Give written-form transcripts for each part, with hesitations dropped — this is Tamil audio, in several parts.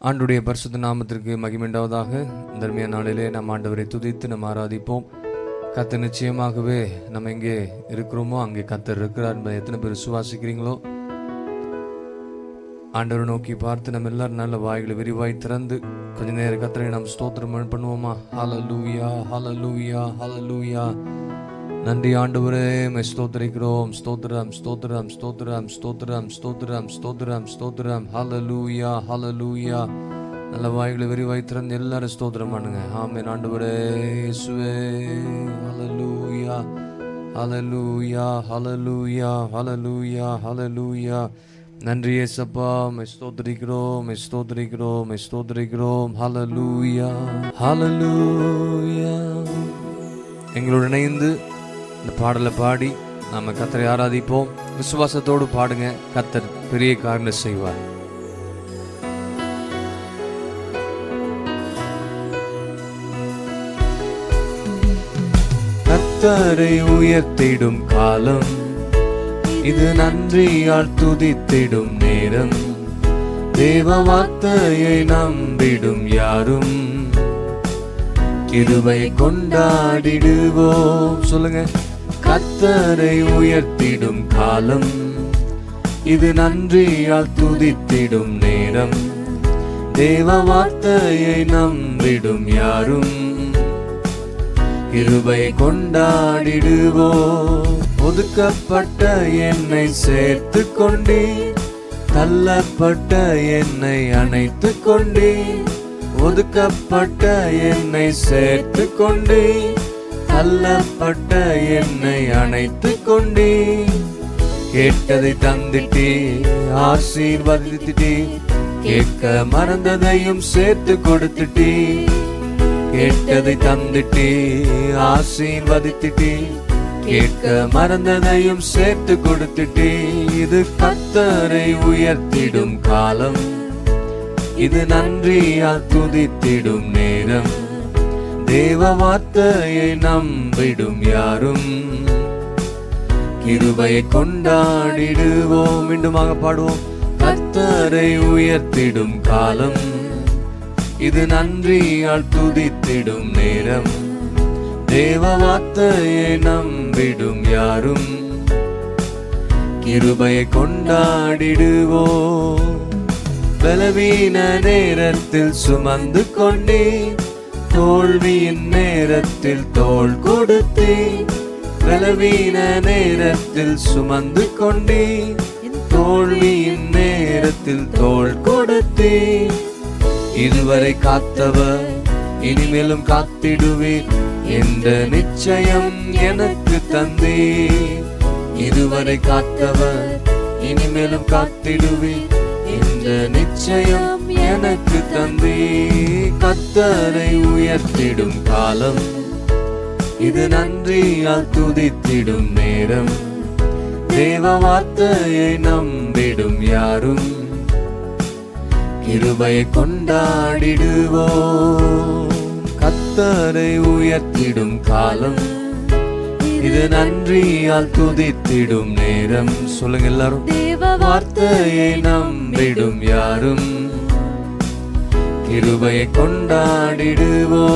ஆண்டுடைய பரிசுத்த நாமத்திற்கு மகிமையுண்டாவதாக. தர்மிய நாளிலே நம் ஆண்டவரை துதித்து நம்ம ஆராதிப்போம். கர்த்தர் நிச்சயமாகவே நம்ம எங்கே இருக்கிறோமோ அங்கே கர்த்தர் இருக்கிறார் என்பதை எத்தனை பேர் விசுவாசிக்கிறீங்களோ? ஆண்டவரை நோக்கி பார்த்து நம்ம எல்லாரும் நல்ல வாய்களை விரிவாய் திறந்து கொஞ்ச நேரம் கர்த்தரை நாம் ஸ்தோத்திரம் பண்ணுவோமா? ஹல்லேலூயா, ஹல்லேலூயா, ஹல்லேலூயா. நன்றி ஆண்டவரே, மை ஸ்தோத்திரிக்கிறோம். ஸ்தோத்திரம், ஸ்தோத்திரம், ஸ்தோத்திரம், ஸ்தோத்திரம், ஸ்தோத்திரம், ஸ்தோத்திரம், ஸ்தோத்திரம். ஹல்லேலூயா, ஹல்லேலூயா. நல்ல வாய்களை விரிவாய் திறந்து எல்லாரும் ஸ்தோத்திரம் பண்ணுங்க. ஆமென் ஆண்டவரே இயேசுவே. ஹல்லேலூயா, ஹல்லேலூயா, ஹல்லேலூயா, ஹல்லேலூயா, ஹல்லேலூயா. நன்றி இயேசப்பா, மை ஸ்தோத்திரிக்கிறோம், மை ஸ்தோத்திரிக்கிறோம், மை ஸ்தோத்திரிக்கிறோம். ஹல்லேலூயா, ஹல்லேலூயா. எங்களோடு இணைந்து இந்த பாடலை பாடி நாம கர்த்தரை ஆராதிப்போம். விசுவாசத்தோடு பாடுங்க. கர்த்தர் பெரிய காரியங்களை செய்வார். கர்த்தரை உயர்த்திடும் காலம் இது, நன்றியால் துதித்திடும் நேரம். தேவ வார்த்தையை நம்பிடும் யாரும் கிருபை கொண்டாடிடுவோம். சொல்லுங்க. கர்த்தரை உயர்த்திடும் காலம் இது, நன்றியால் துதித்திடும் நேரம். தேவ வார்த்தையை நம்பிடும் யாரும் கிருபை கொண்டாடிடுவோம். ஒதுக்கப்பட்ட என்னை சேர்த்து கொண்டே, தள்ளப்பட்ட என்னை அணைத்து கொண்டே. ஒதுக்கப்பட்ட என்னை சேர்த்து கொண்டே, தள்ளப்பட்ட என்னை அணைத்து கொண்டே. கேட்டதை தந்திட்டே, ஆசீர்வதித்திட்டே. கேட்க மறந்ததையும் சேர்த்து கொடுத்துட்டே. கேட்டதை தந்திட்டே, ஆசீர்வதித்திட்டே. கேட்க மறந்ததையும் சேர்த்து கொடுத்துட்டே. இது கர்த்தரை உயர்த்திடும் காலம் இது, நன்றியால் துதித்திடும் நேரம். தேவ வார்த்தையை நம்பிடும் யாரும் கிருபையை கொண்டாடிடுவோம். மீண்டுமாக பாடுவோம். கர்த்தரை உயர்த்திடும் காலம் இது, நன்றியால் துதித்திடும் நேரம். தேவ வார்த்தையை நம்பிடும் யாரும் கிருபையை கொண்டாடிடுவோம். பலவீன நேரத்தில் சுமந்து கொண்டே, தோல்வியின் நேரத்தில் தோள் கொடுத்தே. பலவீன நேரத்தில் சுமந்து கொண்டே, தோல்வியின் நேரத்தில் தோள் கொடுத்தே. இதுவரை காத்தவர் இனிமேலும் காத்திடுவேன் என்ற நிச்சயம் எனக்கு தந்தே. இதுவரை காத்தவர் இனிமேலும் காத்திடுவேன் என்ற நிச்சயம் எனக்கு தந்தே. கர்த்தரை உயர்த்திடும் காலம் இது, நன்றியால் துதித்திடும் நேரம். தேவ வார்த்தையை நம்பிடும் யாரும் கிருபையை கொண்டாடிடுவோம். கர்த்தரை உயர்த்திடும் காலம் இது, நன்றியால் துதித்திடும் நேரம். சொல்லுங்க எல்லாரும். தேவ வார்த்தையை நம்பிடும் யாரும் கிருபையை கொண்டாடிடுவோம்.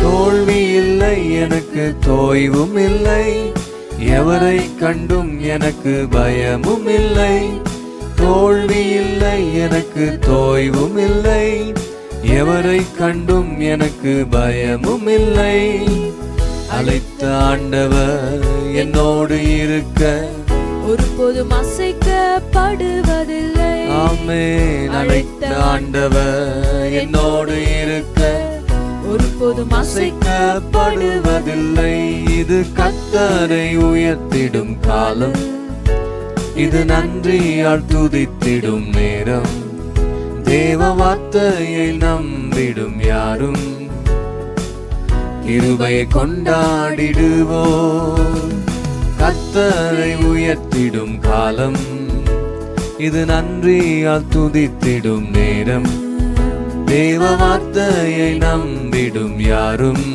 தோல்வி இல்லை எனக்கு, தோய்வும் இல்லை. எவரை கண்டும் எனக்கு பயமும் இல்லை. தோல்வி இல்லை எனக்கு, தோய்வும் இல்லை. எவரை கண்டும் எனக்கு பயமும் இல்லை. அழைத்த ஆண்டவர் என்னோடு இருக்க, ஒருபோதும் அசைக்கப்படுவதில்லை. ஆமென். அழைத்த ஆண்டவர் என்னோடு இருக்க, ஒருபோதும் அசைக்கப்படுவதில்லை. இது கர்த்தரை உயர்த்திடும் காலம் இது, நன்றியால் துதித்திடும் நேரம். தேவ வார்த்தையை நம்பிடும் யாரும் கிருபையை கொண்டாடிடுவோம். கர்த்தரை உயர்த்திடும் காலம் இது, நன்றியால் துதித்திடும் நேரம். தேவ வார்த்தையை நம்பிடும் யாரும்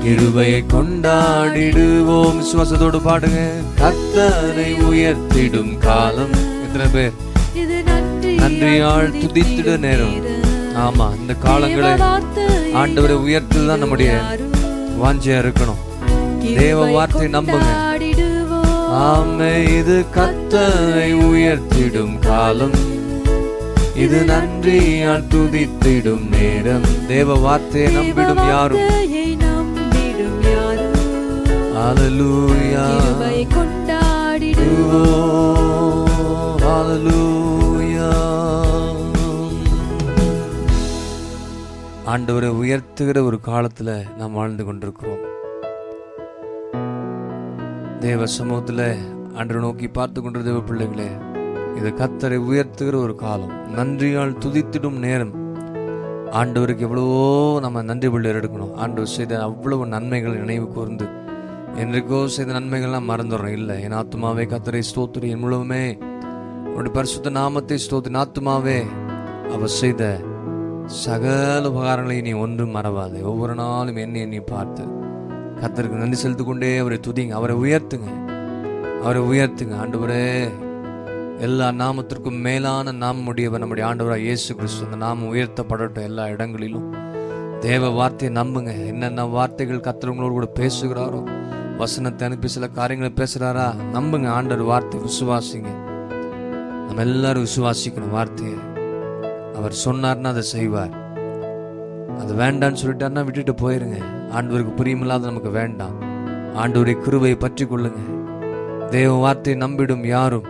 கிருபையை கொண்டாடிடுவோம். விசுவாசத்தோடு பாடுங்க. கர்த்தரை உயர்த்திடும் காலம். எத்தனை பேர் இது நன்றியால் துதித்திட நேரம். ஆமா, இந்த காலங்களை ஆண்டவரை உயர்த்துதான் நம்முடைய வாஞ்சையா இருக்கணும். தேவ வார்த்தை நம்புங்க. ஆமே, இது கர்த்தரை உயர்த்திடும் காலம், இது நன்றியால் துதித்திடும் நேரம். தேவ வார்த்தையை நம்பிடும் யாரும். ஹல்லேலூயா, கொண்டாடிடுவோம். ஹல்லேலூயா. ஆண்டவரை உயர்த்துகிற ஒரு காலத்துல நாம் வாழ்ந்து கொண்டிருக்கிறோம். தேவ சமூகத்துல ஆண்டவரை நோக்கி பார்த்து கொண்ட தேவ பிள்ளைகளே, இது கர்த்தரை உயர்த்துகிற ஒரு காலம், நன்றியால் துதித்திடும் நேரம். ஆண்டவருக்கு எவ்வளவோ நம்ம நன்றி பள்ளி எடுக்கணும். ஆண்டவர் செய்த அவ்வளவு நன்மைகள் நினைவு கூர்ந்து என்றைக்கோ செய்த நன்மைகள்லாம் மறந்துடுறோம். இல்லை, என் ஆத்துமாவே கர்த்தரை ஸ்தோத்திரி, என் முழுவதுமே அவருடைய பரிசுத்த நாமத்தை ஸ்தோத்திரி. ஆத்துமாவே அவர் செய்த சகல உபகாரங்களை நீ ஒன்றும் மறவாது. ஒவ்வொரு நாளும் எண்ணி பார்த்து கர்த்தருக்கு நன்றி செலுத்திக் கொண்டே அவரை துதிங்க, அவரை உயர்த்துங்க, அவரை உயர்த்துங்க. ஆண்டவரே, எல்லா நாமத்திற்கும் மேலான நாமம் உடையவர் நம்முடைய ஆண்டவராக இயேசு கிறிஸ்து. அந்த நாமம் உயர்த்தப்படட்டும் எல்லா இடங்களிலும். தேவ வார்த்தையை நம்புங்க. என்னென்ன வார்த்தைகள் கர்த்தர் உங்களோடு கூட பேசுகிறாரோ, வசனத்தை அனுப்பி சில காரியங்களை பேசுகிறாரா, நம்புங்க. ஆண்டவர் வார்த்தை விசுவாசிங்க. நம்ம எல்லாரும் விசுவாசிக்கணும் வார்த்தையை. அவர் சொன்னார்னா அதை செய்வார். அது வேண்டான்னு சொல்லிட்டாருன்னா விட்டுட்டு போயிருங்க. ஆண்டவருக்கு பிரியமில்லாத நமக்கு வேண்டாம். ஆண்டவரை கிருபையை பற்றி கொள்ளுங்க. தேவ வார்த்தையை நம்பிடும் யாரும்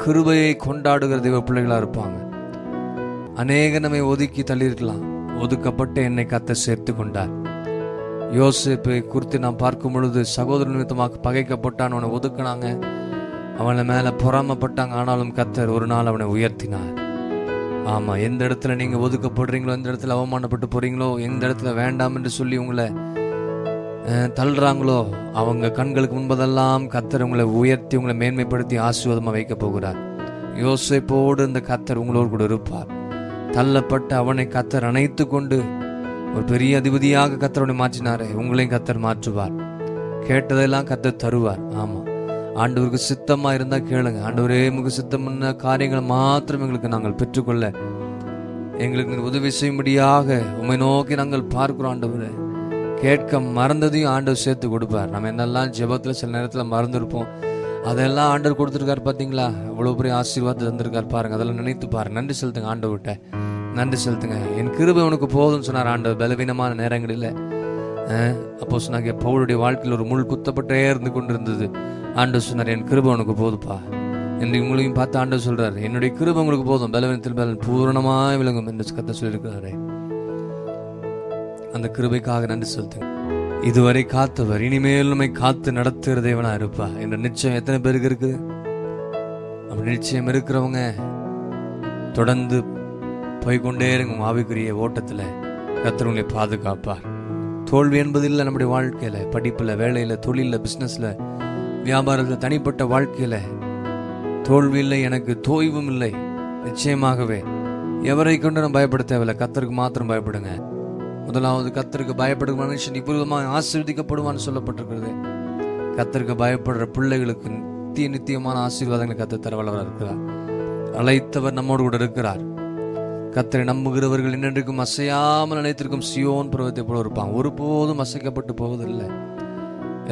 கிருபையை கொண்டாடுகிற தேவ பிள்ளைகளா இருப்பாங்க. அநேக நம்மை ஒதுக்கி தள்ளியிருக்கலாம். ஒதுக்கப்பட்ட என்னை கர்த்தர் சேர்த்து கொண்டார். யோசேப்பை குறித்து நாம் பார்க்கும் பொழுது, சகோதர நிமித்தமாக பகைக்கப்பட்டான், அவனை ஒதுக்கினாங்க, அவனை மேல பொறாமப்பட்டாங்க. ஆனாலும் கர்த்தர் ஒரு நாள் அவனை உயர்த்தினார். ஆமா, எந்த இடத்துல நீங்க ஒதுக்கப்படுறீங்களோ, எந்த இடத்துல அவமானப்பட்டு போறீங்களோ, எந்த இடத்துல வேண்டாம் என்று சொல்லி உங்களை தள்ளுறாங்களோ, அவங்க கண்களுக்கு முன்பதெல்லாம் கர்த்தர் உங்களை உயர்த்தி உங்களை மேன்மைப்படுத்தி ஆசீர்வாதமாக வைக்க போகிறார். யோசேப்போடு இந்த கர்த்தர் உங்களோடு கூட இருப்பார். தள்ளப்பட்ட அவனை கர்த்தர் அணைத்து கொண்டு ஒரு பெரிய அதிபதியாக கர்த்தரோட மாற்றினாரே, உங்களையும் கர்த்தர் மாற்றுவார். கேட்டதெல்லாம் கர்த்தர் தருவார். ஆமா, ஆண்டவருக்கு சித்தமா இருந்தா கேளுங்க. ஆண்டவரே, உங்க சித்தமான காரியங்களை மாத்திரம் எங்களுக்கு நாங்கள் பெற்றுக்கொள்ள எங்களுக்கு உதவி செய்யும்படியாக உம்மை நோக்கி நாங்கள் பார்க்கிறோம். ஆண்டவரே, கேட்க மறந்ததையும் ஆண்டவர் சேர்த்து கொடுப்பார். நம்ம என்னெல்லாம் ஜெபத்தில் சில நேரத்தில் மறந்துருப்போம், அதெல்லாம் ஆண்டவர் கொடுத்துருக்காரு. பார்த்தீங்களா, அவ்வளோ பெரிய ஆசீர்வாதத்தை தந்திருக்காரு பாருங்க. அதெல்லாம் நினைத்து பாருங்க. நன்றி செலுத்துங்க ஆண்டவர்கிட்ட, நன்றி செலுத்துங்க. என் கிருபை உனக்கு போதும்னு சொன்னார் ஆண்டவர் பலவீனமான நேரங்களில். அப்போ சொன்னாங்க, பவுலுடைய வாழ்க்கையில் ஒரு முள் குத்தப்பட்டே இருந்து கொண்டிருந்தது. ஆண்டவர் சொன்னார், என் கிருபை உனக்கு போதுப்பா என்று உங்களையும் பார்த்து ஆண்டவர் சொல்றாரு, என்னுடைய கிருபை உங்களுக்கு போதும், பலவீனத்தில் பலன் பூரணமாய் விளங்கும் என்று கர்த்தர் சொல்லியிருக்கிறாரே. அந்த கிருபைக்காக நன்றி செலுத்துங்க. இதுவரை காத்தவர் இனிமேல் நம்மை காத்து நடத்துகிற தேவனா இருப்பா என்ற நிச்சயம் எத்தனை பேருக்கு இருக்குது? அப்படி நிச்சயம் இருக்கிறவங்க தொடர்ந்து போய்கொண்டே இருங்க. ஆவிக்குரிய ஓட்டத்தில் கர்த்தர் உங்களை பாதுகாப்பார். தோல்வி என்பது இல்லை நம்முடைய வாழ்க்கையில, படிப்புல, வேலையில, தொழில, பிசினஸ்ல, வியாபாரத்தில், தனிப்பட்ட வாழ்க்கையில தோல்வி இல்லை, எனக்கு தோய்வும் இல்லை. நிச்சயமாகவே எவரை கொண்டு நம்ம பயப்பட தேவையில்லை, கர்த்தருக்கு மாத்திரம் பயப்படுங்க. முதலாவது, கர்த்தருக்கு பயப்படுகிற மனுஷன் இப்பொழுதுமாக ஆசீர்வதிக்கப்படுவான்னு சொல்லப்பட்டிருக்கிறது. கர்த்தருக்கு பயப்படுற பிள்ளைகளுக்கு நித்தியமான ஆசீர்வாதங்களை கர்த்தர் தர வல்லவராக இருக்கிறார். அழைத்தவர் நம்மோடு கூட இருக்கிறார். கர்த்தரை நம்புகிறவர்கள் என்னென்றைக்கும் அசையாமல் நினைத்திருக்கும் சியோன் பர்வதத்தை போல இருப்பாங்க. ஒருபோதும் அசைக்கப்பட்டு போவதில்லை.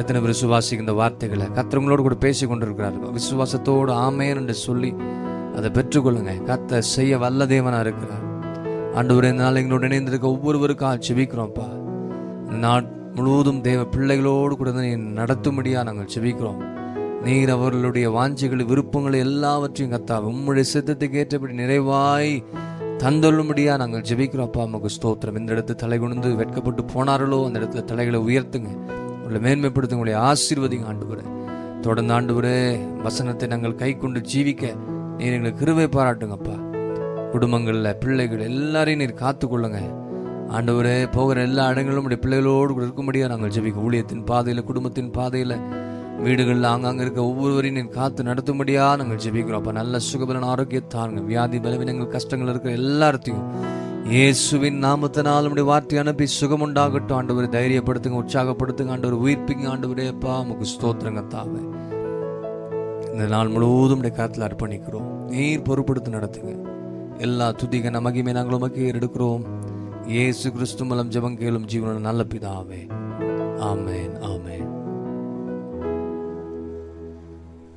எத்தனை பேர் விசுவாசிக்கு இந்த வார்த்தைகளை கர்த்தர் உங்களோடு கூட பேசி கொண்டிருக்கிறார்கள். விசுவாசத்தோடு ஆமேன் என்று சொல்லி அதை பெற்றுக்கொள்ளுங்க. கர்த்தர் செய்ய வல்ல தேவனா இருக்கிறார். ஆண்டவரே, இந்த நாள் எங்களோடு இணைந்திருக்க ஒவ்வொருவருக்காக செபிக்கிறோம்ப்பா. இந்த நாள் முழுவதும் தேவ பிள்ளைகளோடு கூட நடத்தும்படியா நாங்கள் செபிக்கிறோம். நீர் அவர்களுடைய வாஞ்சைகள், விருப்பங்களை எல்லாவற்றையும் கர்த்தாவே உம்முடைய சித்தத்துக்கு ஏற்றபடி நிறைவாய் தந்தொள்ளும்படியா நாங்கள் ஜெபிக்கிறோம்ப்பா. நமக்கு ஸ்தோத்திரம். இந்த இடத்துல தலை குனிந்து வெட்கப்பட்டு போனார்களோ அந்த இடத்துல தலைகளை உயர்த்துங்க, உங்களை மேன்மைப்படுத்துங்க, உங்களை ஆசீர்வதிங்க ஆண்டவரே. தொடர்ந்து ஆண்டவரே, வசனத்தை நாங்கள் கை கொண்டு ஜீவிக்க நீர் எங்களுக்கு கிருபை பாராட்டுங்கப்பா. குடும்பங்கள்ல பிள்ளைகள் எல்லாரையும் நீர் காத்துக்கொள்ளுங்க ஆண்டவரே. போகிற எல்லா இடங்களிலும் உடைய பிள்ளைகளோடு கூட இருக்கும்படியா நாங்கள் ஜெபிக்க. ஊழியத்தின் பாதையில, குடும்பத்தின் பாதையில, வீடுகளில் ஆங்காங்க இருக்க ஒவ்வொருவரையும் நீர் காத்து நடத்தும்படியா நாங்கள் ஜெபிக்கிறோம். அப்ப நல்ல சுகபலன் ஆரோக்கியத்தாருங்க. வியாதி, பலவீனங்கள், கஷ்டங்கள் இருக்கிற எல்லாத்தையும் இயேசுவின் நாமத்தினால் நம்முடைய வார்த்தை அனுப்பி சுகம் உண்டாகட்டும் ஆண்டவரை. தைரியப்படுத்துங்க, உற்சாகப்படுத்துங்க ஆண்டவர், உயிர்ப்பிங்க ஆண்டவரே. அப்பா உமக்கு ஸ்தோத்திரங்க தாவே. இந்த நாள் முழுவதும் உடைய கரத்தில் அர்ப்பணிக்கிறோம். நீர் பொறுப்படுத்தி நடத்துங்க. எல்லா துதிக மகிமை நாங்கள் உமக்கு எடுக்கிறோம். இயேசு கிறிஸ்து மூலம் ஜெபம் கேளும் ஜீவனுள்ள நல்ல பிதாவே. ஆமென், ஆமென்.